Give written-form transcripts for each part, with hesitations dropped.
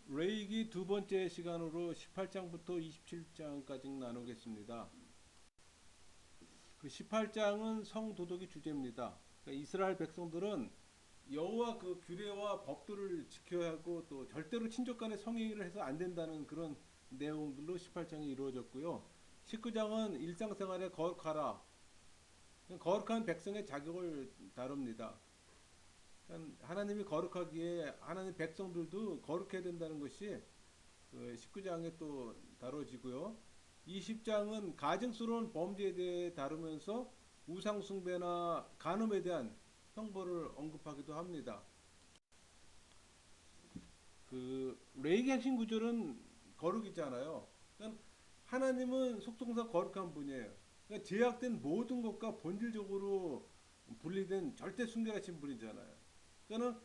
레이기 두 번째 시간으로 18장부터 27장까지 나누겠습니다. 그 18장은 성도덕이 주제입니다. 그러니까 이스라엘 백성들은 여호와 그 규례와 법도를 지켜야 하고 또 절대로 친족 간의 성행위를 해서 안 된다는 그런 내용들로 18장이 이루어졌고요. 19장은 일상생활에 거룩하라. 거룩한 백성의 자격을 다룹니다. 하나님이 거룩하기에 하나님 백성들도 거룩해야 된다는 것이 그 19장에 또 다뤄지고요. 20장은 가증스러운 범죄에 대해 다루면서 우상숭배나 간음에 대한 형벌을 언급하기도 합니다. 그 레이기 핵심 구절은 거룩이잖아요. 그러니까 하나님은 속성상 거룩한 분이에요. 그러니까 제약된 모든 것과 본질적으로 분리된 절대 순결하신 분이잖아요. 그러니까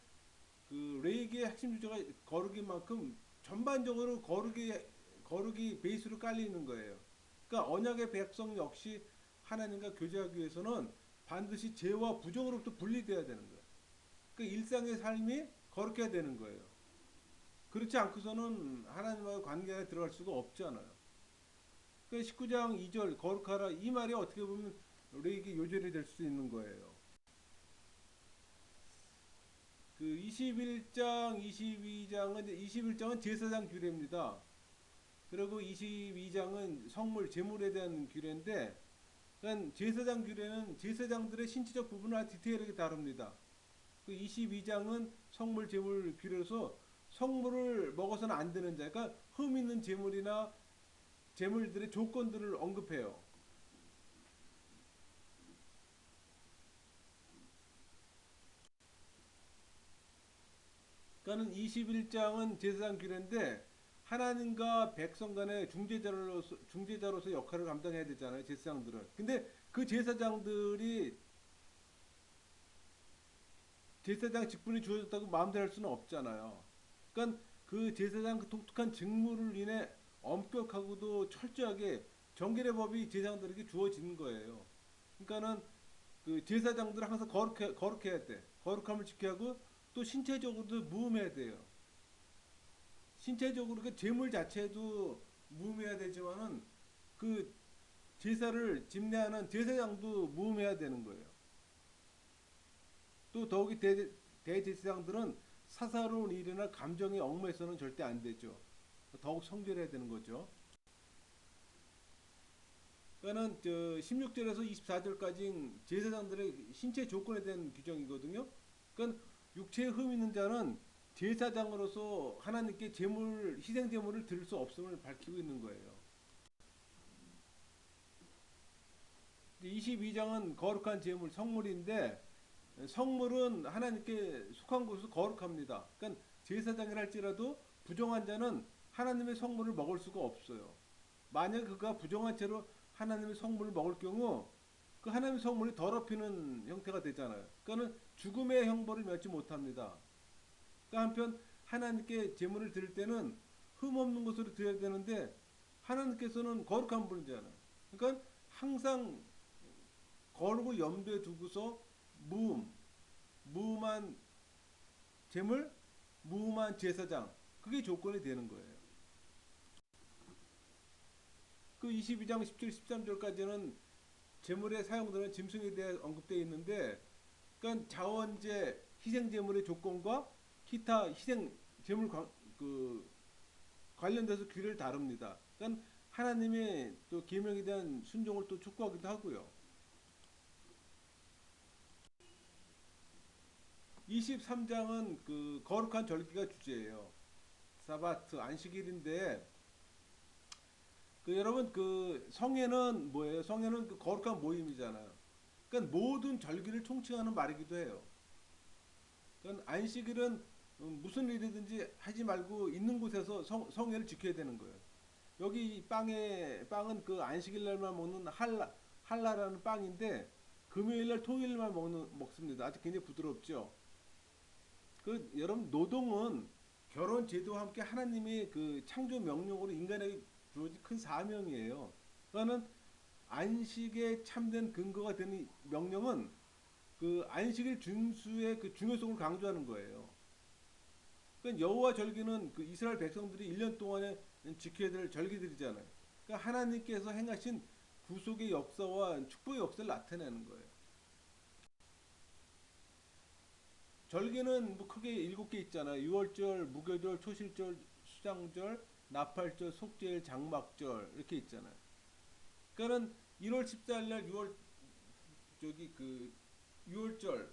그 레이기의 핵심 주제가 거룩인 만큼 전반적으로 거룩이 베이스로 깔리는 거예요. 그러니까 언약의 백성 역시 하나님과 교제하기 위해서는 반드시 죄와 부정으로부터 분리돼야 되는 거예요. 그러니까 일상의 삶이 거룩해야 되는 거예요. 그렇지 않고서는 하나님과의 관계에 들어갈 수가 없잖아요. 그러니까 19장 2절 거룩하라 이 말이 어떻게 보면 우리에게 요절이 될 수 있는 거예요. 그 21장, 22장은 제사장 규례입니다. 그리고 22장은 성물, 제물에 대한 규례인데, 그러니까 제사장 규례는 제사장들의 신체적 부분을 디테일하게 다룹니다. 그 22장은 성물, 제물 규례로서 성물을 먹어서는 안 되는 자, 그러니까 흠 있는 제물이나 제물들의 조건들을 언급해요. 그러니까 21장은 제사장 규례인데 하나님과 백성 간의 중재자로서 역할을 감당해야 되잖아요. 제사장들은. 근데 그 제사장들이 제사장 직분이 주어졌다고 마음대로 할 수는 없잖아요. 그러니까 그 제사장 그 독특한 직무를 인해 엄격하고도 철저하게 정결의 법이 제사장들에게 주어지는 거예요. 그러니까는 그 제사장들은 항상 거룩해야 돼. 거룩함을 지켜야 하고 또 신체적으로도 무음해야 돼요. 신체적으로 그 재물 자체도 무음해야 되지만은 그 제사를 집례하는 제사장도 무음해야 되는 거예요. 또 더욱이 대제사장들은 사사로운 일이나 감정의 얽매여서는 절대 안 되죠. 더욱 성결해야 되는 거죠. 그러니까는 16절에서 24절까지 제사장들의 신체 조건에 대한 규정이거든요. 그러니까 육체에 흠 있는 자는 제사장으로서 하나님께 희생 제물을 드릴 수 없음을 밝히고 있는 거예요. 22장은 거룩한 제물, 성물인데 성물은 하나님께 속한 곳에서 거룩합니다. 그러니까 제사장이라 할지라도 부정한 자는 하나님의 성물을 먹을 수가 없어요. 만약 그가 부정한 채로 하나님의 성물을 먹을 경우 그 하나님의 성물이 더럽히는 형태가 되잖아요. 그러니까 죽음의 형벌을 면치 못합니다. 그러니까 한편 하나님께 제물을 드릴 때는 흠 없는 것으로 드려야 되는데 하나님께서는 거룩한 분이잖아요. 그러니까 항상 거룩을 염두에 두고서 무음, 무음한 제물, 무음한 제사장 그게 조건이 되는 거예요. 그 22장 17, 13절까지는 제물에 사용되는 짐승에 대해 언급되어 있는데 그러니까 자원제, 희생 제물의 조건과 기타 희생 제물 관련돼서 규례를 다룹니다. 그러니까 하나님의 또 계명에 대한 순종을 또 촉구하기도 하고요. 23장은 그 거룩한 절기가 주제예요. 사바트 안식일인데 그 여러분 그 성회는 뭐예요? 성회는 그 거룩한 모임이잖아요. 그러니까 모든 절기를 총칭하는 말이기도 해요. 그러니까 안식일은 무슨 일이든지 하지 말고 있는 곳에서 성회를 지켜야 되는 거예요. 여기 빵은 그 안식일 날만 먹는 할라라는 빵인데 금요일 날 토요일 날 먹습니다. 아주 굉장히 부드럽죠. 그 여러분 노동은 결혼 제도와 함께 하나님의 그 창조 명령으로 인간에게 주어진 큰 사명이에요. 그러니까는 안식에 참된 근거가 되는 명령은 그 안식일 준수의 그 중요성을 강조하는 거예요. 그러니까 여호와 절기는 그 이스라엘 백성들이 1년 동안에 지켜야 될 절기들이잖아요. 그러니까 하나님께서 행하신 구속의 역사와 축복의 역사를 나타내는 거예요. 절기는 뭐 크게 7개 있잖아요. 유월절, 무교절, 초실절, 수장절, 나팔절, 속죄일, 장막절 이렇게 있잖아요. 그러니까는 1월 14일 날 6월 저기 그 6월절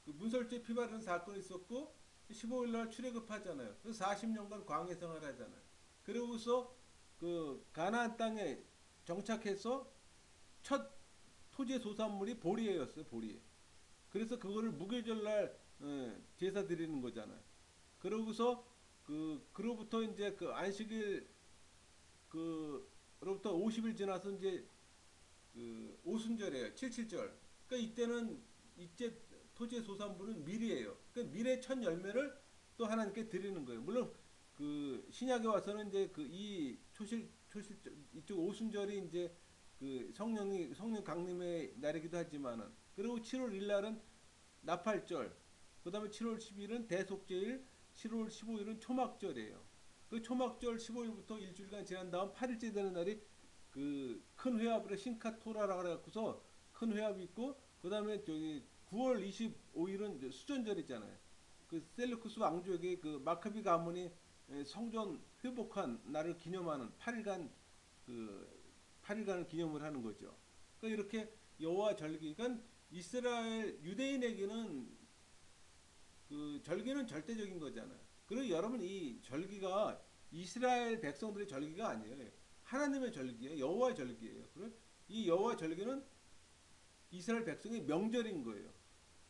그 문설주에 피 바르는 사건이 있었고 15일 날 출애굽하잖아요. 그래서 40년간 광해 생활을 하잖아요. 그러고서 그 가나안 땅에 정착해서 첫 토지의 소산물이 보리예였어요. 보리. 그래서 그거를 무교절 날 제사 드리는 거잖아요. 그러고서 그로부터 이제 그 안식일 그로부터 50일 지나서 이제 그 오순절이에요. 칠칠절. 그러니까 이때는 이제 토지의 소산물은 밀이에요. 그러니까 밀의 첫 열매를 또 하나님께 드리는 거예요. 물론 그 신약에 와서는 이제 그 이 초실 이쪽 오순절이 이제 그 성령 강림의 날이기도 하지만은 그리고 7월 1일 날은 나팔절, 그다음에 7월 10일은 대속제일, 7월 15일은 초막절이에요. 그 초막절 15일부터 일주일간 지난 다음 8일째 되는 날이 그 큰 회합으로 신카토라라 그래갖고서 큰 회합이 있고 그다음에 저기 9월 25일은 수전절이잖아요. 그 셀루쿠스 왕족의 그 마카비 가문이 성전 회복한 날을 기념하는 8일간 그 8일간을 기념을 하는 거죠. 그러니까 이렇게 여호와 절기, 그러니까 이스라엘 유대인에게는 그 절기는 절대적인 거잖아요. 그리고 여러분 이 절기가 이스라엘 백성들의 절기가 아니에요. 하나님의 절기예요. 여호와 절기예요. 그리고 이 여호와 절기는 이스라엘 백성의 명절인 거예요.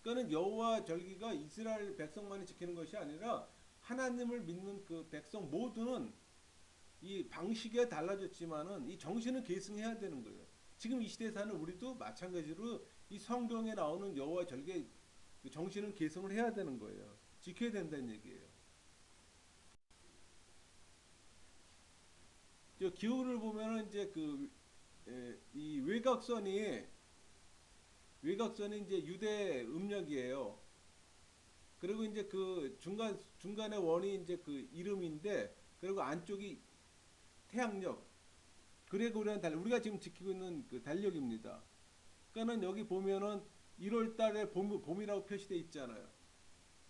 그러니까 여호와 절기가 이스라엘 백성만이 지키는 것이 아니라 하나님을 믿는 그 백성 모두는 이 방식이 달라졌지만은 이 정신은 계승해야 되는 거예요. 지금 이 시대에 사는 우리도 마찬가지로 이 성경에 나오는 여호와 절기의 그 정신은 계승을 해야 되는 거예요. 지켜야 된다는 얘기예요. 저 기후를 보면은 이제 이 외곽선이 이제 유대 음력이에요. 그리고 이제 그 중간에 원이 이제 그 이름인데 그리고 안쪽이 태양력 그레고리안 달력 우리가 지금 지키고 있는 그 달력입니다. 그러니까는 여기 보면은 1월 달에 봄이라고 표시되어 있잖아요.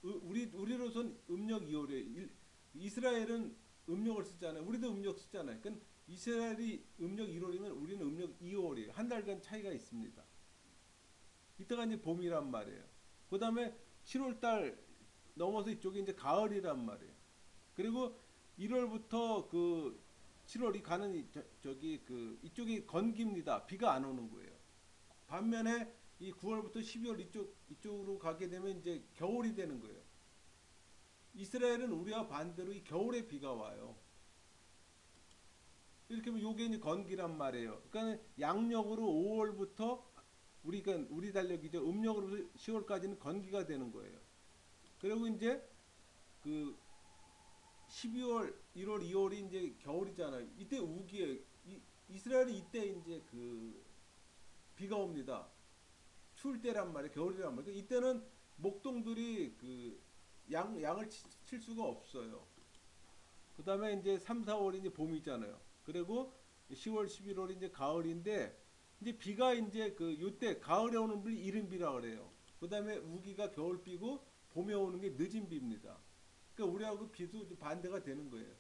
우리로선 음력 2월에 이스라엘은 음력을 쓰잖아요. 우리도 음력 쓰잖아요. 그러니까 이스라엘이 음력 1월이면 우리는 음력 2월이에요. 한 달간 차이가 있습니다. 이때가 이제 봄이란 말이에요. 그다음에 7월 달 넘어서 이쪽이 이제 가을이란 말이에요. 그리고 1월부터 그 7월이 가는 저기 그 이쪽이 건기입니다. 비가 안 오는 거예요. 반면에 이 9월부터 12월 이쪽으로 가게 되면 이제 겨울이 되는 거예요. 이스라엘은 우리와 반대로 이 겨울에 비가 와요. 이렇게 하면 요게 이제 건기란 말이에요. 그러니까 양력으로 5월부터 우리 달력이죠. 음력으로 10월까지는 건기가 되는 거예요. 그리고 이제 그 12월, 1월, 2월이 이제 겨울이잖아요. 이때 우기예요. 이스라엘이 이때 이제 그 비가 옵니다. 추울 때란 말이에요. 겨울이란 말이에요. 이때는 목동들이 그 양을 칠 수가 없어요. 그 다음에 이제 3, 4월이 이제 봄이잖아요. 그리고 10월, 11월이 이제 가을인데 이제 비가 이제 그 요때 가을에 오는 비 이른비라 그래요. 그 다음에 우기가 겨울비고 봄에 오는 게 늦은 비입니다. 그러니까 우리하고 비도 반대가 되는 거예요.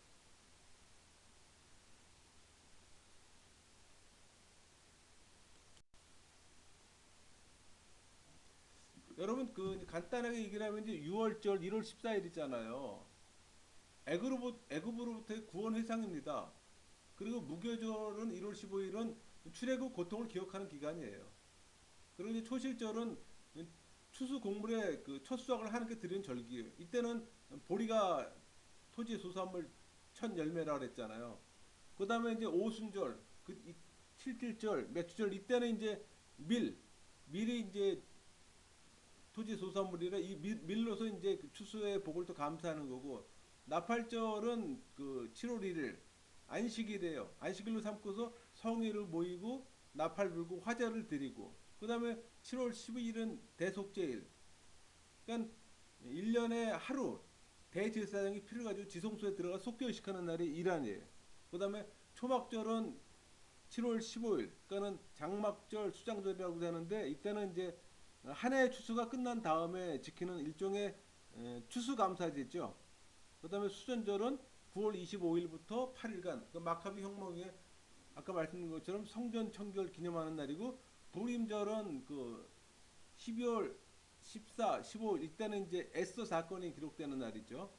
여러분 그 간단하게 얘기를 하면 이제 6월절 1월 14일이잖아요. 애굽으로부터의 구원 회상입니다. 그리고 무교절은 1월 15일은 출애굽 고통을 기억하는 기간이에요. 그리고 이제 초실절은 추수 곡물의 그 첫 수확을 하나님께 드리는 절기예요. 이때는 보리가 토지의 소산물 첫 열매라 그랬잖아요. 그다음에 이제 오순절, 칠칠절, 맥주절 이때는 이제 밀이 이제 토지 소산물이라 이 밀로서 이제 그 추수의 복을 또 감사하는 거고 나팔절은 그 7월 1일 안식일이에요. 안식일로 삼고서 성회를 모이고 나팔 불고 화제를 드리고 그다음에 7월 12일은 대속제일. 그러니까 1년에 하루 대제사장이 필요가지고 지성소에 들어가 속죄식하는 날이 이란이에요. 그다음에 초막절은 7월 15일, 그러니까는 장막절, 수장절이라고 하는데 이때는 이제 한 해 추수가 끝난 다음에 지키는 일종의 추수감사제죠. 그다음에 수전절은 9월 25일부터 8일간 그 마카비 혁명에 아까 말씀드린 것처럼 성전 청결 기념하는 날이고, 부림절은 그 12월 14, 15일 이때는 이제 에스더 사건이 기록되는 날이죠.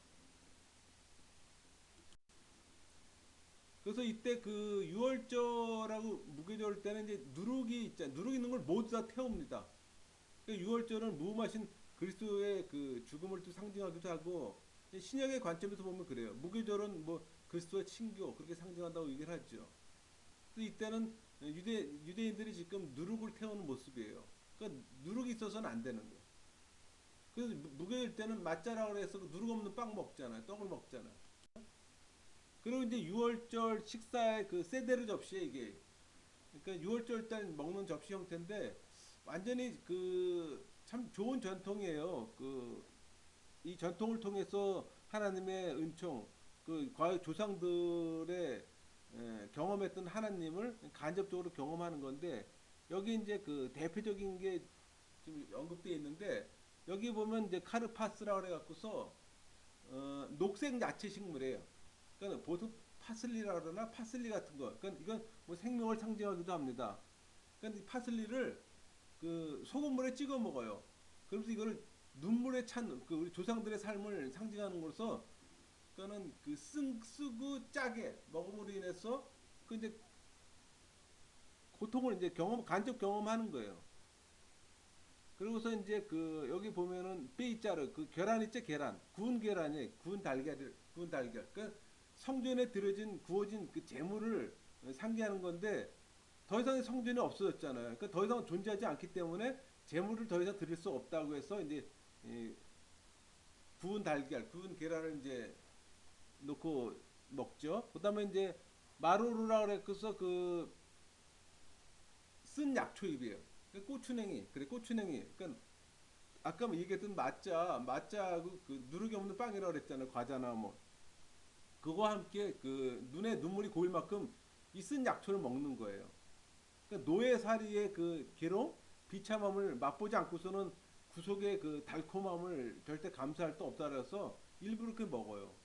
그래서 이때 그 유월절하고 무교절 때는 이제 누룩이 있잖아요. 누룩 있는 걸 모두 다 태웁니다. 그러니까 유월절은 무음하신 그리스도의 그 죽음을 또 상징하기도 하고, 신약의 관점에서 보면 그래요. 무교절은 뭐 그리스도의 친교 그렇게 상징한다고 얘기를 하죠. 그래서 이때는 유대인들이 지금 누룩을 태우는 모습이에요. 그러니까 누룩이 있어서는 안 되는 거예요. 그래서 무교절 때는 맞자라고 해서 누룩 없는 빵 먹잖아요. 떡을 먹잖아요. 그리고 이제 유월절 식사의 그 세데르 접시에 이게, 그러니까 유월절 때 먹는 접시 형태인데 완전히 그 참 좋은 전통이에요. 그 이 전통을 통해서 하나님의 은총, 그 과거 조상들의 경험했던 하나님을 간접적으로 경험하는 건데, 여기 이제 그 대표적인 게 좀 언급되어 있는데, 여기 보면 이제 카르파스라고 해갖고서 녹색 야채 식물이에요. 그러니까 보통 파슬리라 그러나 파슬리 같은 거. 그러니까 이건 뭐 생명을 상징하기도 합니다. 그러니까 이 파슬리를 그 소금물에 찍어 먹어요. 그러면서 이거를 눈물에 찬 그 우리 조상들의 삶을 상징하는 것으로서, 그거는 그 쓰고 짜게 먹음으로 인해서 그 이제 고통을 이제 간접 경험하는 거예요. 그리고서 이제 그 여기 보면은 베이자르 그 계란 있죠, 계란 구운 계란이 구운 달걀 그 성전에 들어진 구워진 그 재물을 상기하는 건데, 더 이상 성전이 없어졌잖아요. 그러니까 더 이상 존재하지 않기 때문에 재물을 더 이상 드릴 수 없다고 해서 이제 구운 달걀, 구운 계란을 이제 넣고 먹죠. 그다음에 이제 마로르라 그래서 그 쓴 약초잎이에요. 고추냉이, 그래 고추냉이. 그러니까 아까 뭐 얘기했던 맛자하고 그 누룩이 없는 빵이라고 그랬잖아요. 과자나 뭐 그거와 함께 그 눈에 눈물이 고일 만큼 이 쓴 약초를 먹는 거예요. 그러니까 노예살이의 그 괴로움, 비참함을 맛보지 않고서는 구속의 그 달콤함을 절대 감수할 수 없다 그래서 일부러 그렇게 먹어요.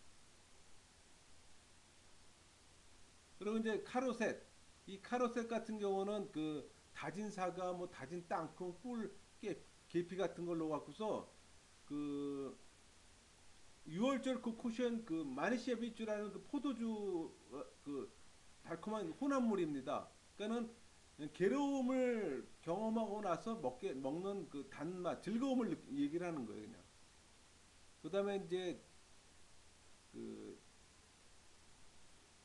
그리고 이제 카로셋, 이 카로셋 같은 경우는 그 다진 사과, 뭐 다진 땅콩, 계피 같은 걸로 갖고서 그 6월절 그 코션 그 마니시아비주라는 그 포도주 그 달콤한 혼합물입니다. 그러니까는 괴로움을 경험하고 나서 먹는 그 단맛, 즐거움을 얘기를 하는 거예요, 그냥. 그다음에 이제 그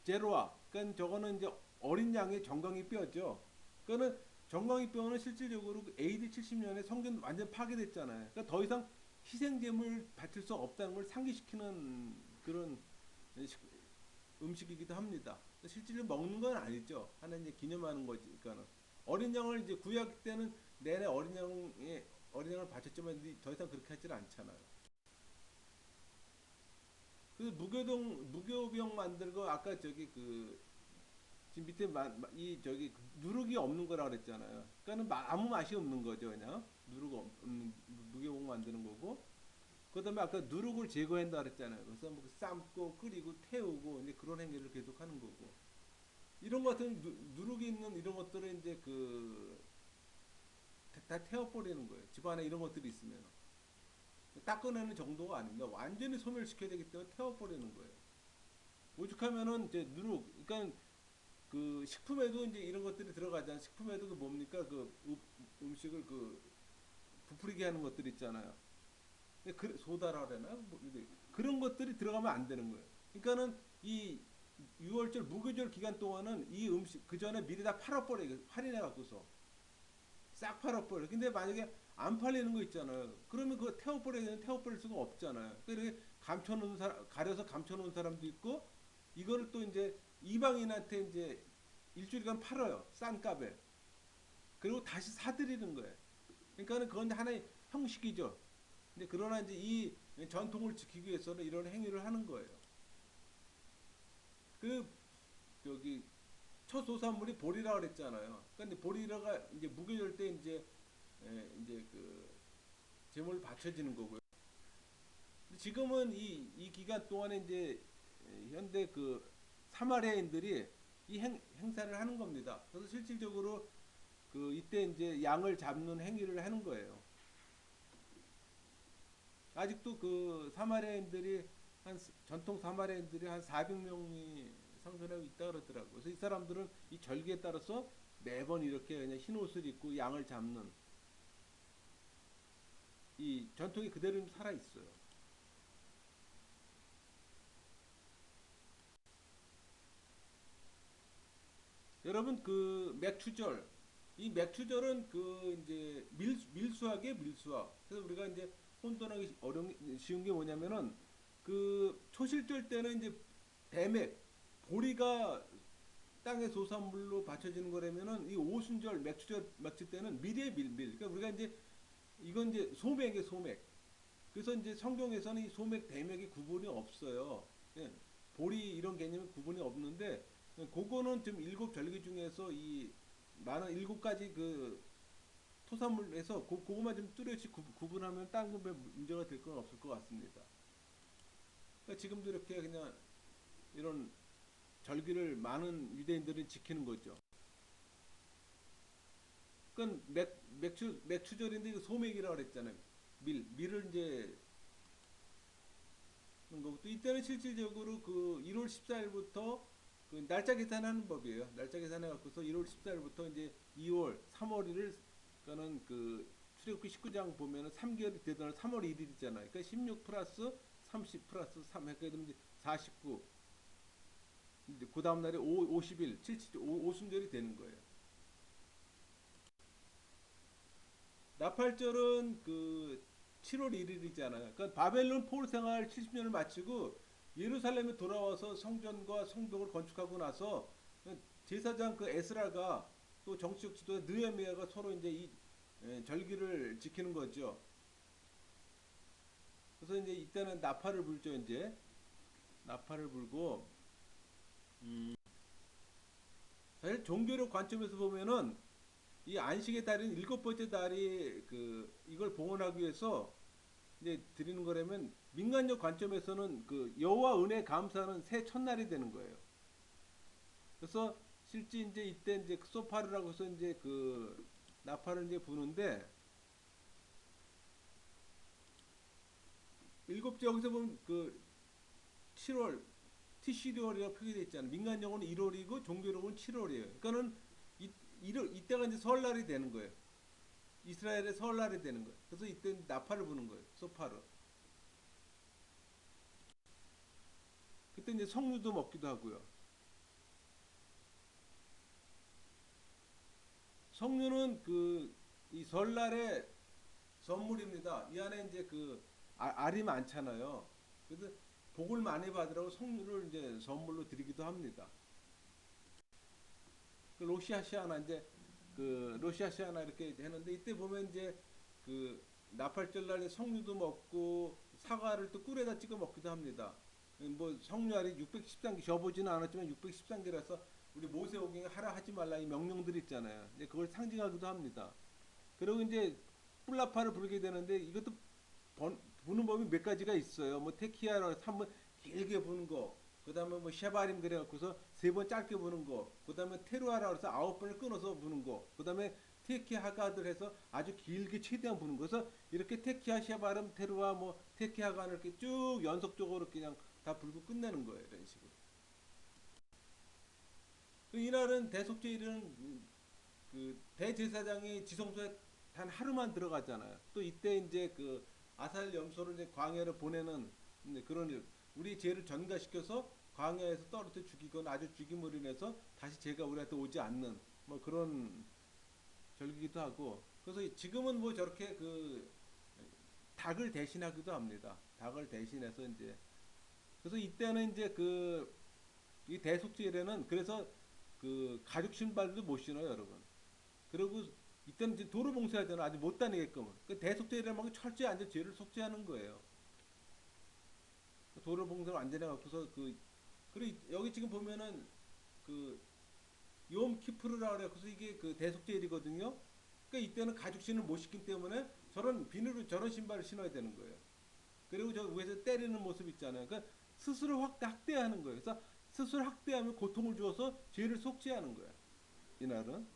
제로아, 그러니까 저거는 이제 어린 양의 정강이 뼈죠. 그거는 정강이 뼈는 실질적으로 AD 70년에 성전 완전 파괴됐잖아요. 그러니까 더 이상 희생제물 바칠 수 없다는 걸 상기시키는 그런 음식이기도 합니다. 실제로 먹는 건 아니죠. 하나님 이제 기념하는 거지. 그러니까는 어린 양을 이제 구약 때는 내내 어린 양을 바쳤지만 더 이상 그렇게 하지는 않잖아요. 그 무교병 만들고 아까 저기 그 지금 밑에 이 저기 누룩이 없는 거라 그랬잖아요. 그러니까는 아무 맛이 없는 거죠, 그냥 누룩 없는 무교병 만드는 거고. 그다음에 아까 누룩을 제거한다 그랬잖아요. 그래서 뭐 삶고 끓이고 태우고 이제 그런 행위를 계속하는 거고. 이런 것 같은 누룩이 있는 이런 것들을 이제 그 다 태워버리는 거예요. 집안에 이런 것들이 있으면 닦아내는 정도가 아닙니다. 완전히 소멸시켜야 되기 때문에 태워버리는 거예요. 오죽하면은 이제 누룩, 그러니까 그 식품에도 이제 이런 것들이 들어가잖아요. 식품에도 그 뭡니까 그 음식을 그 부풀리게 하는 것들 있잖아요. 그 소다라 그러나 뭐 그런 것들이 들어가면 안 되는 거예요. 그러니까는 이 6월절 무교절 기간 동안은 이 음식 그 전에 미리 다 팔아버려, 할인해 갖고서 싹 팔아버려. 근데 만약에 안 팔리는 거 있잖아요. 그러면 그거 태워버려야 되는 태워버릴 수가 없잖아요. 그러니까 이렇게 감춰놓은 사람, 가려서 감춰놓은 사람도 있고, 이거를 또 이제 이방인한테 이제 일주일간 팔아요. 싼 값에. 그리고 다시 사들이는 거예요. 그러니까는 그건 하나의 형식이죠. 근데 그러나 이제 이 전통을 지키기 위해서는 이런 행위를 하는 거예요. 그 여기 초소산물이 보리라 그랬잖아요. 근데 보리라가 이제 무교절 때 이제 그 제물 바쳐지는 거고요. 지금은 이 기간 동안에 이제 현대 그 사마리아인들이 이 행사를 하는 겁니다. 그래서 실질적으로 그 이때 이제 양을 잡는 행위를 하는 거예요. 아직도 그 사마리아인들이 전통 사마리아인들이 한 400명이 상존하고 있다 그러더라고요. 그래서 이 사람들은 이 절기에 따라서 매번 이렇게 그냥 흰 옷을 입고 양을 잡는 이 전통이 그대로 살아 있어요. 여러분 그 맥추절 이 맥추절은 그 이제 밀수학이에요 밀수학. 그래서 우리가 이제 혼돈하기 어려운 쉬운 게 뭐냐면은 그 초실절 때는 이제 대맥 보리가 땅의 소산물로 받쳐지는 거라면은 이 오순절 맥추절 맞을 때는 밀의 밀. 그러니까 우리가 이제 이건 이제 소맥의 소맥. 그래서 이제 성경에서는 이 소맥 대맥의 구분이 없어요. 예, 보리 이런 개념이 구분이 없는데 그거는 좀 일곱 절기 중에서 이 많은 일곱 가지 그 토산물에서 그거만 좀 뚜렷이 구분하면 딴 구분에 문제가 될 건 없을 것 같습니다. 그러니까 지금도 이렇게 그냥 이런 절기를 많은 유대인들은 지키는 거죠. 그건 맥추절인데 이거 소맥이라고 그랬잖아요. 밀을 이제 거고 또 이때는 실질적으로 그 1월 14일부터 그 날짜 계산하는 법이에요. 날짜 계산해 갖고서 1월 14일부터 이제 2월, 3월 1일 그러니까는 그 출애굽기 19장 보면은 3개월이 되더라 3월 1일이잖아요. 그러니까 16 플러스 30 플러스 3 했게 되면 이제 49. 이제 그 다음 날에 50일, 70, 오순절이 되는 거예요. 나팔절은 그 7월 1일이잖아요. 그러니까 바벨론 포로 생활 70년을 마치고 예루살렘에 돌아와서 성전과 성벽을 건축하고 나서 제사장 그 에스라가 또 정치적 지도자 느헤미야가 서로 이제 이 절기를 지키는 거죠. 그래서 이제 이때는 나팔을 불죠. 이제 나팔을 불고 사실 종교력 관점에서 보면은 이 안식의 달인 일곱 번째 달이 그 이걸 봉헌하기 위해서 이제 드리는 거라면 민간적 관점에서는 그 여호와 은혜 감사는 새 첫날이 되는 거예요. 그래서 실제 이제 이때 이제 소파르라고 해서 이제 그 나팔을 이제 부는데 일곱째 여기서 보면 그 7월 티시리월이라고 표기되어 있잖아요. 민간적으로는 1월이고 종교적으로는 7월이에요. 그러니까는 이때가 이제 설날이 되는 거예요. 이스라엘의 설날이 되는 거예요. 그래서 이때 나팔을 부는 거예요. 소파르. 그때 이제 석류도 먹기도 하고요. 석류는 그 이 설날의 선물입니다. 이 안에 이제 그 알이 많잖아요. 그래서 복을 많이 받으라고 석류를 이제 선물로 드리기도 합니다. 그 로시아시아나 이제 그 로시아시아나 이렇게 했는데 이때 보면 이제 그 나팔절 날에 석류도 먹고 사과를 또 꿀에다 찍어 먹기도 합니다. 뭐 석류알이 613개 저보지는 않았지만 613개라서 우리 모세오경에 하라 하지 말라 이 명령들이 있잖아요. 이제 그걸 상징하기도 합니다. 그리고 이제 뿔라파를 부르게 되는데 이것도 부는 법이 몇 가지가 있어요. 뭐 테키아라 한번 길게 부는 거, 그다음에 뭐 쉐바림 그래갖고서 세 번 짧게 부는 거, 그다음에 테루아라 그래서 9번을 끊어서 부는 거, 그다음에 테키하가들 해서 아주 길게 최대한 부는 거. 그래서 이렇게 테키아, 쉐바름, 테루아, 뭐 테키하가를 이렇게 쭉 연속적으로 그냥 다 불고 끝내는 거예요. 이런 식으로. 이날은 대속죄일은 그 대제사장이 지성소에 단 하루만 들어가잖아요. 또 이때 이제 그 아살 염소를 이제 광야로 보내는 그런 일. 우리 죄를 전가시켜서 광야에서 떨어져 죽이거나 아주 죽임으로 인해서 다시 죄가 우리한테 오지 않는 뭐 그런 절기기도 하고. 그래서 지금은 뭐 저렇게 그 닭을 대신하기도 합니다. 닭을 대신해서 이제 그래서 이때는 이제 그 이 대속죄일에는 그래서 그 가죽 신발도 못 신어요, 여러분. 그리고 이때는 이제 도로 봉쇄하잖아. 아직 못 다니게끔. 그 대속죄라는 건 철저히 앉아 죄를 속죄하는 거예요. 그 도로 봉사를 완전히 갖고서 그리고 여기 지금 보면은 그 욤 키프르라 그래서 이게 그 대속제일이거든요. 그러니까 이때는 가죽 신을 못 신기 때문에 저런 비누로 저런 신발을 신어야 되는 거예요. 그리고 저 위에서 때리는 모습 있잖아요. 그러니까 스스로 학대하는 거예요. 그래서 스스로 학대하면 고통을 주어서 죄를 속죄하는 거예요. 이날은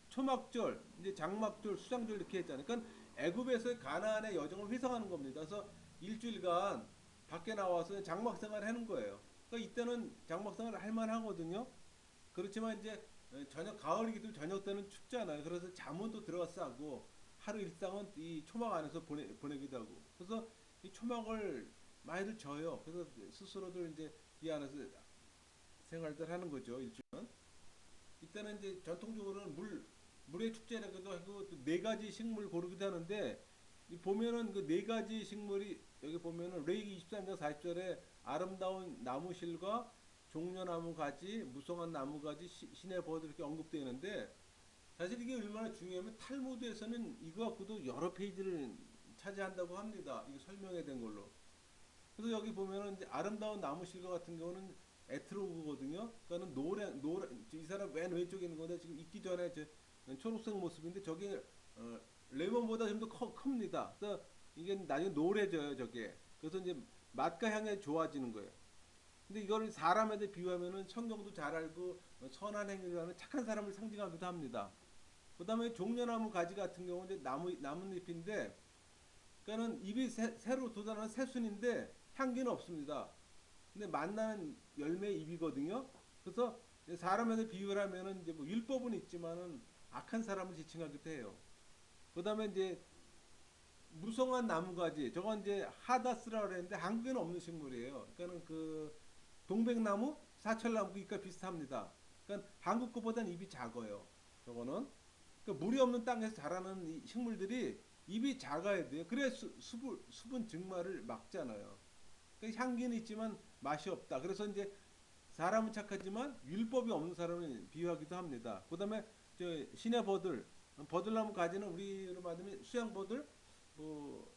초막절, 이제 장막절, 수장절 이렇게 했잖아요. 그러니까 애굽에서의 가나안의 여정을 회상하는 겁니다. 그래서 일주일간 밖에 나와서 장막 생활을 하는 거예요. 그러니까 이때는 장막 생활을 할 만하거든요. 그렇지만 이제 저녁 가을이기도 저녁 때는 춥잖아요. 그래서 잠은 또 들어가서 자고 하루 일상은 이 초막 안에서 보내기도 하고. 그래서 이 초막을 많이들 져요. 그래서 스스로들 이제 이 안에서 생활들 하는 거죠. 일주일은. 이때는 이제 전통적으로는 물의 축제라고도 하고 또 네 가지 식물 고르기도 하는데 이 보면은 그 네 가지 식물이 여기 보면은 레이기 23장 40절에 아름다운 나무실과 종려나무 가지, 무성한 나무 가지, 신의 버드 이렇게 언급되어 있는데 사실 이게 얼마나 중요하면 탈무드에서는 이거 갖고도 여러 페이지를 차지한다고 합니다. 이거 설명해 된 걸로. 그래서 여기 보면은 이제 아름다운 나무실과 같은 경우는 에트로그거든요. 그러니까는 노래 이 사람 맨 왼쪽에 있는 건데 지금 있기 전에 저 초록색 모습인데 저게 레몬보다 좀 더 큽니다. 그래서 이게 나중에 노래져요 저게. 그래서 이제 맛과 향이 좋아지는 거예요. 근데 이거를 사람한테 비유하면은 성경도 잘 알고 선한 행위를 하는 착한 사람을 상징하기도 합니다. 그다음에 종려나무 가지 같은 경우는 이제 나뭇잎인데 그러니까는 입이 새로 돋아나는 새순인데 향기는 없습니다. 근데 만나는 열매의 잎이거든요. 그래서 사람한테 비유를 하면은 이제 뭐 율법은 있지만은 악한 사람을 지칭하기도 해요. 그다음에 이제 무성한 나무가지 저건 이제 하다스라 그랬는데 한국에는 없는 식물이에요. 그러니까는 그 동백나무, 사철나무 그러니까 비슷합니다. 그러니까 한국 것보다는 잎이 작아요. 저거는 그러니까 물이 없는 땅에서 자라는 이 식물들이 잎이 작아야 돼요. 그래 수분 증말을 막잖아요. 그러니까 향기는 있지만 맛이 없다. 그래서 이제 사람은 착하지만 율법이 없는 사람을 비유하기도 합니다. 그다음에 저 시내 버들나무 가지는 우리로 말하면 수양버들,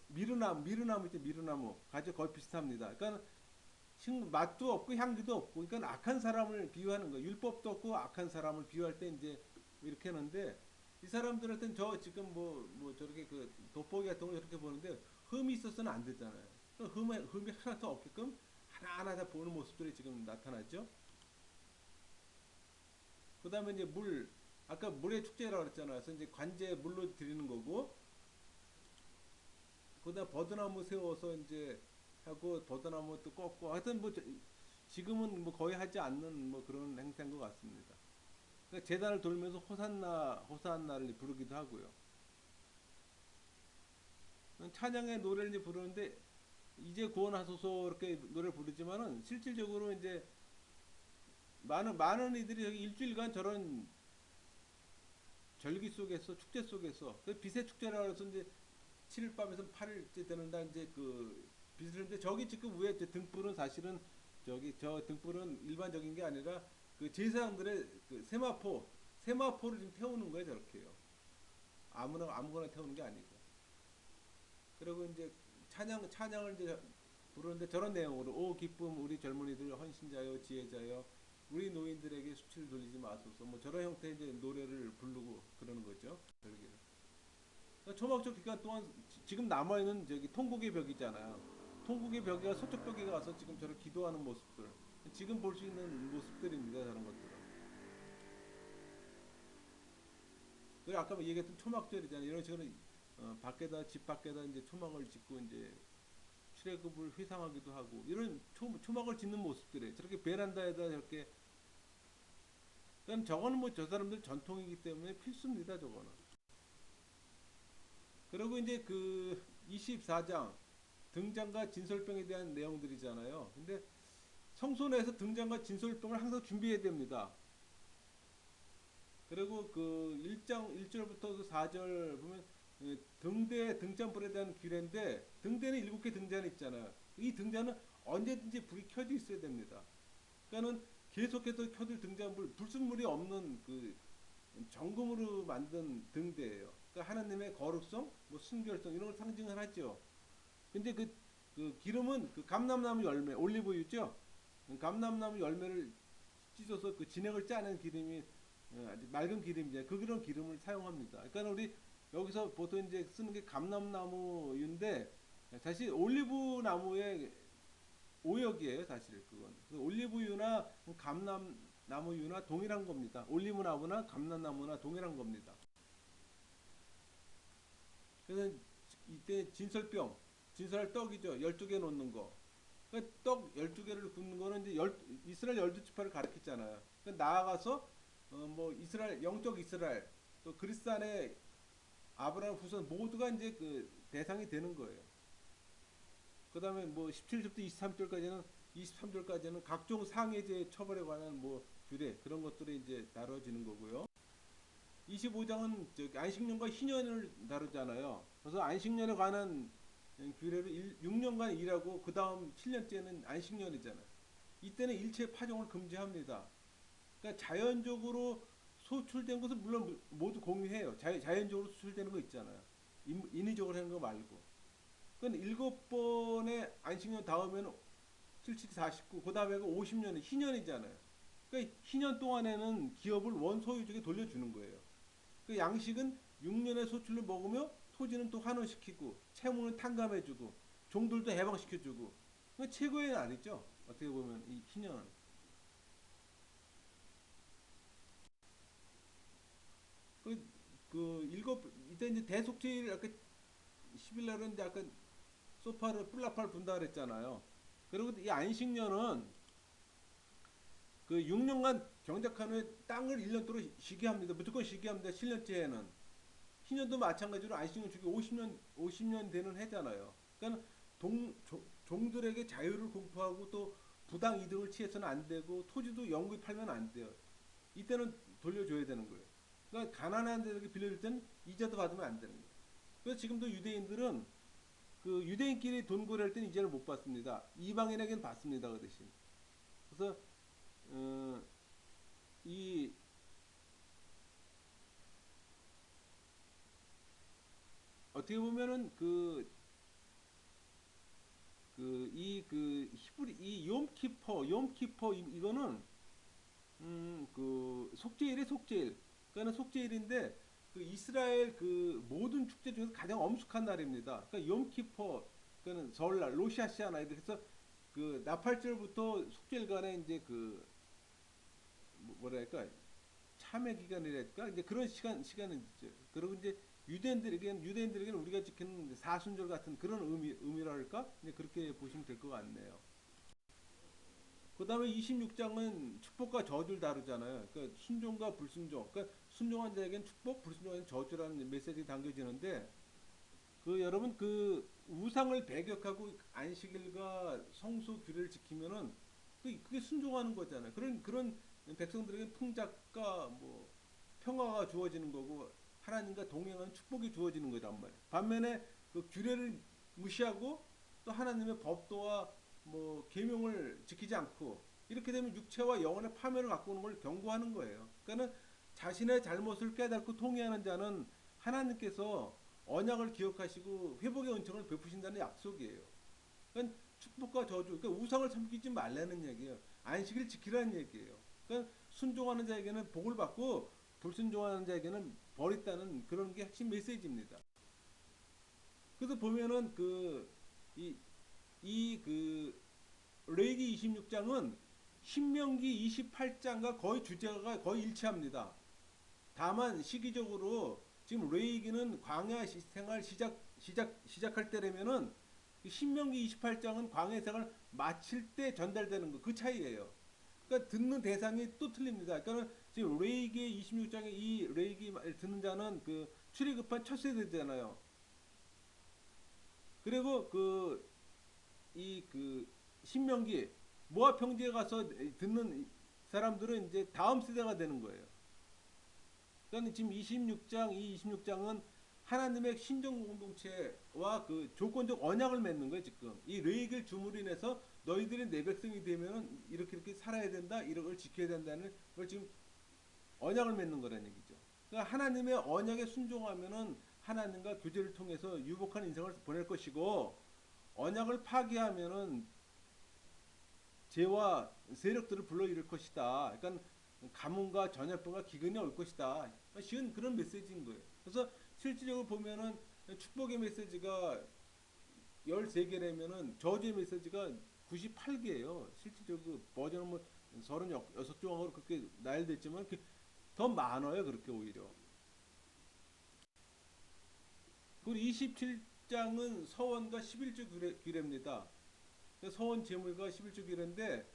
미르나무 있죠. 미르나무 가지 거의 비슷합니다. 그러니까 맛도 없고 향기도 없고 그러니까 악한 사람을 비유하는 거예요. 율법도 없고 악한 사람을 비유할 때 이제 이렇게 하는데 이 사람들한테는 저 지금 뭐 저렇게 그 돋보기 같은 걸 이렇게 보는데 흠이 있어서는 안 되잖아요. 흠이 하나도 없게끔 하나하나 다 보는 모습들이 지금 나타났죠. 그다음에 이제 아까 물의 축제라고 그랬잖아요. 그래서 이제 관제 물로 드리는 거고 그다음 버드나무 세워서 이제 하고 버드나무 또 꺾고 하여튼 뭐 지금은 뭐 거의 하지 않는 뭐 그런 행사인 것 같습니다. 그러니까 제단을 돌면서 호산나를 부르기도 하고요. 찬양의 노래를 이제 부르는데 이제 구원하소서 이렇게 노래를 부르지만은 실질적으로 이제 많은 이들이 여기 일주일간 저런 절기 속에서 축제 속에서 그 빛의 축제라고 해서 이제 7일 밤에서 8일째 되는 날 이제 그 빛을 했는데 저기 지금 위에 등불은 사실은 저기 저 등불은 일반적인 게 아니라 그 제사장들의 그 세마포를 지금 태우는 거예요 저렇게요. 아무거나 태우는 게 아니고. 그리고 이제 찬양을 이제 부르는데 저런 내용으로 오 기쁨 우리 젊은이들 헌신자여 지혜자여 우리 노인들에게 수치를 돌리지 마소서 뭐 저런 형태의 이제 노래를 부르고 그러는 거죠. 그러니까 초막절 기간 동안 지금 남아 있는 저기 통곡의 벽이잖아요. 통곡의 벽이가 서쪽 벽에 가서 지금 저를 기도하는 모습들 지금 볼 수 있는 모습들입니다. 저런 것들은. 그리고 아까 얘기했던 초막절이잖아요. 이런 식으로 밖에다 집 밖에다 이제 초막을 짓고 이제 출애굽을 회상하기도 하고 이런 초막을 짓는 모습들에 저렇게 베란다에다 이렇게 그럼 저거는 뭐 저 사람들 전통이기 때문에 필수입니다. 저거는. 그리고 이제 그 24장 등잔과 진설병에 대한 내용들이잖아요. 근데 성소 내에서 등잔과 진설병을 항상 준비해야 됩니다. 그리고 그 1장 1절부터 4절 보면 등잔불에 대한 규례인데 등대는 7개 등잔이 있잖아요. 이 등잔은 언제든지 불이 켜져 있어야 됩니다. 그러니까는 계속해서 켜질 등잔불 불순물이 없는 그 정금으로 만든 등대예요. 그러니까 하나님의 거룩성, 뭐 순결성 이런 걸 상징을 하죠. 근데 그 그 기름은 그 감람나무 열매, 올리브유죠. 감람나무 열매를 찢어서 그 진액을 짜는 기름이 아주 맑은 기름이죠. 그 그런 기름을 사용합니다. 그러니까 우리 여기서 보통 이제 쓰는 게 감람나무인데 사실 올리브 나무의 오역이에요, 사실 그건. 그 올리브유나 감람나무유나 동일한 겁니다. 올리브나무나 감람나무나 동일한 겁니다. 그래서 이때 진설병, 진설할 떡이죠. 12개 놓는 거. 그러니까 떡 12개를 굽는 거는 이제 이스라엘 열두 지파를 가르쳤잖아요. 그러니까 나아가서 뭐 이스라엘 영적 이스라엘 또 그리스 안에 아브라함 후손 모두가 이제 그 대상이 되는 거예요. 그다음에 뭐 17절부터 23절까지는 각종 상해제 처벌에 관한 뭐 규례 그런 것들이 이제 다뤄지는 거고요. 25장은 안식년과 희년을 다루잖아요. 그래서 안식년에 관한 규례를 6년간 일하고 그 다음 7년째는 안식년이잖아요. 이때는 일체 파종을 금지합니다. 그러니까 자연적으로 소출된 것은 물론 모두 공유해요. 자연적으로 수출되는 거 있잖아요. 인위적으로 하는 거 말고. 그건 7번의 안식년 다음에는 77, 49, 그 다음에 50년이 희년이잖아요. 그러니까 희년 동안에는 기업을 원소유주에게 돌려주는 거예요. 그 양식은 6년의 소출을 먹으며 토지는 또 환원시키고 채무는 탕감해주고 종들도 해방시켜주고 최고의 날이죠. 어떻게 보면 이 희년. 그, 이때 이제 대속죄일 아까 10일 날은 이제 아까 소파를 뿔라팔 분다 그랬잖아요. 그리고 이 안식년은 그 6년간 경작한 후에 땅을 1년 동안 쉬게 합니다. 무조건 쉬게 합니다. 7년째에는. 희년도 마찬가지로 안식년 주기 50년 되는 해잖아요. 그러니까 종들에게 자유를 공포하고 또 부당 이득을 취해서는 안 되고 토지도 영구히 팔면 안 돼요. 이때는 돌려줘야 되는 거예요. 그러니까 가난한 자들에게 빌려줄 때는 이자도 받으면 안 되는 거예요. 그래서 지금도 유대인들은 그 유대인끼리 돈 거래할 때는 이자를 못 받습니다. 이방인에게는 받습니다. 그 대신. 그래서 어, 이 어떻게 보면은 히브리 이 욤키퍼 이거는 그 속죄일의 속죄일. 그러니까 속죄일인데 그 이스라엘 그 모든 축제 중에서 가장 엄숙한 날입니다. 그러니까 욤키퍼 그는 설날 로시아시아나 이렇게 해서 그 나팔절부터 속죄일간에 이제 그 뭐랄까 참회 기간이랄까 이제 그런 시간은 있죠. 그리고 이제 유대인들에게는 우리가 지키는 사순절 같은 그런 의미랄까 이제 그렇게 보시면 될 것 같네요. 그다음에 26장은 축복과 저주를 다루잖아요. 그러니까 순종과 불순종. 그러니까 순종한 자에게는 축복, 불순종한 저주라는 메시지가 담겨지는데 그 여러분 그 우상을 배격하고 안식일과 성수 규례를 지키면은 그게 순종하는 거잖아요. 그런 백성들에게 풍작과 뭐 평화가 주어지는 거고 하나님과 동행하는 축복이 주어지는 거란 말이에요. 반면에 그 규례를 무시하고 또 하나님의 법도와 뭐 계명을 지키지 않고 이렇게 되면 육체와 영혼의 파멸을 갖고 오는 걸 경고하는 거예요. 그러니까는 자신의 잘못을 깨닫고 통회하는 자는 하나님께서 언약을 기억하시고 회복의 은총을 베푸신다는 약속이에요. 그러니까 축복과 저주, 그러니까 우상을 섬기지 말라는 얘기예요. 안식일 지키라는 얘기예요. 그러니까 순종하는 자에게는 복을 받고 불순종하는 자에게는 벌있다는 그런 게 핵심 메시지입니다. 그래서 보면은 이 레위기 26장은 신명기 28장과 거의 주제가 거의 일치합니다. 다만 시기적으로 지금 레위기는 광야 생활 시작할 때라면은 신명기 28장은 광야 생활 마칠 때 전달되는 거 그 차이예요. 그러니까 듣는 대상이 또 틀립니다. 그러니까 지금 레위기 26장에 이 레위기 듣는 자는 그 출애굽한 첫 세대잖아요. 그리고 그 신명기 모압 평지에 가서 듣는 사람들은 이제 다음 세대가 되는 거예요. 그러니까 지금 26장은 하나님의 신정 공동체와 그 조건적 언약을 맺는 거예요, 지금. 이 레위기를 주므로 인해서 너희들이 내 백성이 되면은 이렇게 살아야 된다, 이런 걸 지켜야 된다는 걸 지금 언약을 맺는 거라는 얘기죠. 그러니까 하나님의 언약에 순종하면은 하나님과 교제를 통해서 유복한 인생을 보낼 것이고 언약을 파기하면은 죄와 세력들을 불러일으킬 것이다. 그러니까 가뭄과 전염병과 기근이 올 것이다. 쉬운 그런 메시지인 거예요. 그래서 실질적으로 보면은 축복의 메시지가 13개라면은 저주의 메시지가 98개예요. 실질적으로 버전은 뭐 36조항으로 그렇게 나열됐지만 더 많아요. 그렇게 오히려. 그리고 27장은 서원과 11조 규례입니다. 서원 제물과 11조 규례인데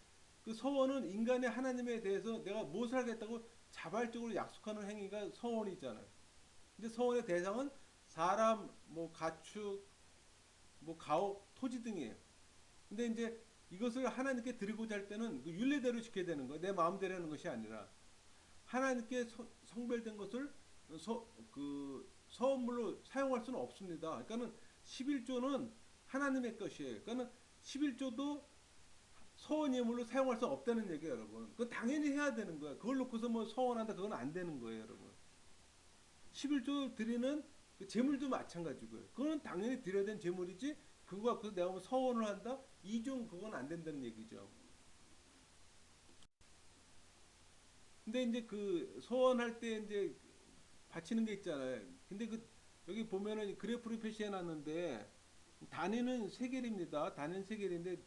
그 서원은 인간의 하나님에 대해서 내가 무엇을 하겠다고 자발적으로 약속하는 행위가 서원이잖아요. 근데 서원의 대상은 사람, 뭐 가축, 뭐 가옥, 토지 등이에요. 근데 이제 이것을 하나님께 드리고자 할 때는 그 윤례대로 지켜야 되는 거예요. 내 마음대로 하는 것이 아니라 하나님께 성별된 것을 그 서원물로 사용할 수는 없습니다. 그러니까는 11조는 하나님의 것이에요. 그러니까는 11조도 서원 예물로 사용할 수 없다는 얘기예요, 여러분. 그건 당연히 해야 되는 거예요. 그걸 놓고서 뭐 서원한다 그건 안 되는 거예요, 여러분. 11조 드리는 그 제물도 마찬가지고요. 그건 당연히 드려야 되는 제물이지. 그거 갖고 내가 뭐 서원을 한다? 이종 그건 안 된다는 얘기죠. 근데 이제 그 서원할 때 이제 바치는 게 있잖아요. 근데 그 여기 보면은 그래프를 표시해 놨는데 단위는 세겔입니다. 단위는 세겔인데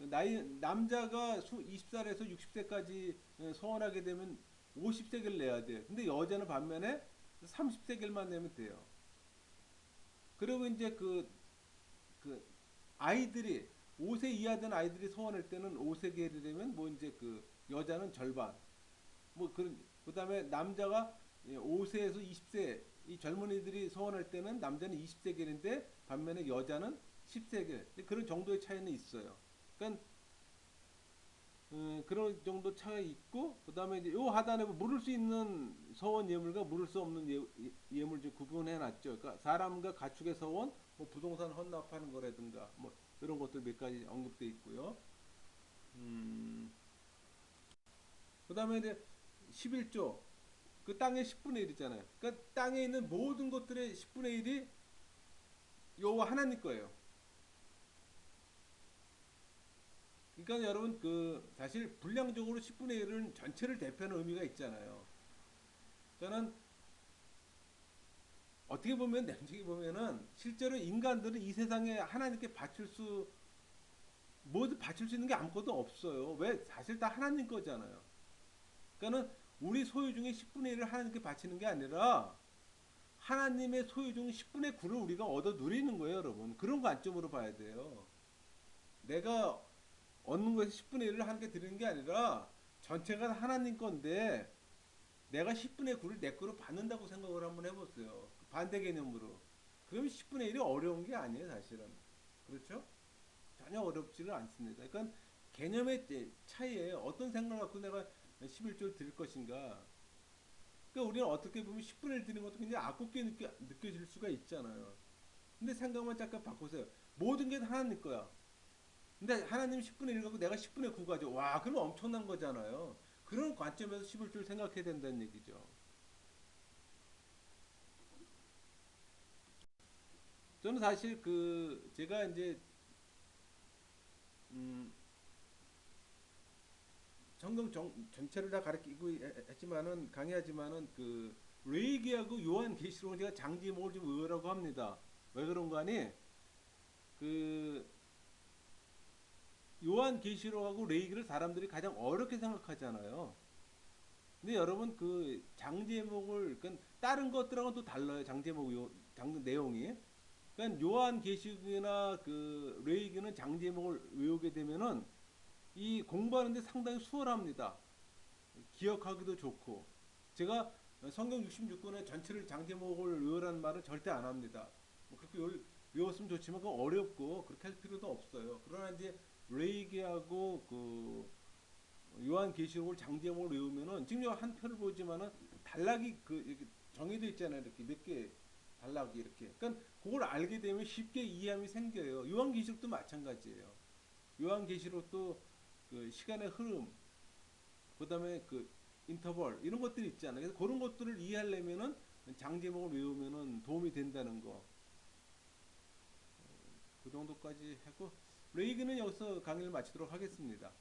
나이 남자가 20살에서 60세까지 서원하게 되면 50세겔 내야 돼요. 근데 여자는 반면에 30세겔만 내면 돼요. 그리고 이제 그 아이들이 5세 이하 된 아이들이 서원할 때는 5세겔이 되면 뭐 이제 그 여자는 절반. 뭐 그다음에 남자가 5세에서 20세 이 젊은이들이 서원할 때는 남자는 20세겔인데 반면에 여자는 10세겔. 그런 정도의 차이는 있어요. 그러니까 그런 정도 차이 있고 그다음에 이제 요 하단에 물을 수 있는 서원 예물과 물을 수 없는 예물 좀 구분해 놨죠. 그러니까 사람과 가축의 서원, 뭐 부동산 헌납하는 거라든가 뭐 이런 것들 몇 가지 언급돼 있고요. 그다음에 이제 11조 그 땅의 10분의 1이잖아요. 그러니까 땅에 있는 모든 것들의 10분의 1이 여호와 하나님 거예요. 그러니까 여러분 그 사실 분량적으로 10분의 1은 전체를 대표하는 의미가 있잖아요. 저는 어떻게 보면 냉정히 보면은 실제로 인간들은 이 세상에 하나님께 바칠 수 모두 바칠 수 있는 게 아무것도 없어요. 왜? 사실 다 하나님 거잖아요. 그러니까는 우리 소유 중에 10분의 1을 하나님께 바치는 게 아니라 하나님의 소유 중 10분의 9를 우리가 얻어 누리는 거예요, 여러분. 그런 관점으로 봐야 돼요. 내가 얻는 것에서 10분의 1을 하나님께 드리는 게 아니라 전체가 하나님 건데 내가 10분의 9를 내 거로 받는다고 생각을 한번 해보세요. 반대 개념으로. 그러면 10분의 1이 어려운 게 아니에요, 사실은. 그렇죠? 전혀 어렵지를 않습니다. 그러니까 개념의 차이예요. 어떤 생각을 갖고 내가 11조를 드릴 것인가. 그러니까 우리는 어떻게 보면 10분의 1 드리는 것도 굉장히 아깝게 느껴질 수가 있잖아요. 근데 생각만 잠깐 바꾸세요. 모든 게 하나님 거야. 근데 하나님 10분의 1 갖고 내가 10분의 9 가져. 와, 그럼 엄청난 거잖아요. 그런 관점에서 11조를 생각해야 된다는 얘기죠. 저는 사실 그 제가 이제 음, 성경 전체를 다 가르치고 했지만은 강의하지만은 그 레이기하고 요한 계시록은 제가 장지목을 좀 의외라고 합니다. 왜 그런가 하니 그 요한 계시록하고 레이기를 사람들이 가장 어렵게 생각하잖아요. 근데 여러분 그 장제목을 그러니까 다른 것들하고는 또 달라요. 장제목 장 내용이. 그러니까 요한 계시록이나 그 레이기는 장제목을 외우게 되면은 이 공부하는데 상당히 수월합니다. 기억하기도 좋고 제가 성경 66권의 전체를 장제목을 외우라는 말은 절대 안 합니다. 뭐 그렇게 외웠으면 좋지만 그건 어렵고 그렇게 할 필요도 없어요. 그러나 이제 레이기하고 그 요한 계시록을 장제목을 외우면은 지금 한 편을 보지만은 단락이 그 이렇게 정해져 있잖아요. 이렇게 몇 개 단락이 이렇게. 그러니까 그걸 알게 되면 쉽게 이해함이 생겨요. 요한 계시록도 마찬가지예요. 요한 계시록도 그 시간의 흐름, 그다음에 그 인터벌 이런 것들이 있잖아요. 그래서 그런 것들을 이해하려면은 장제목을 외우면은 도움이 된다는 거. 그 정도까지 하고 레이기는 여기서 강의를 마치도록 하겠습니다.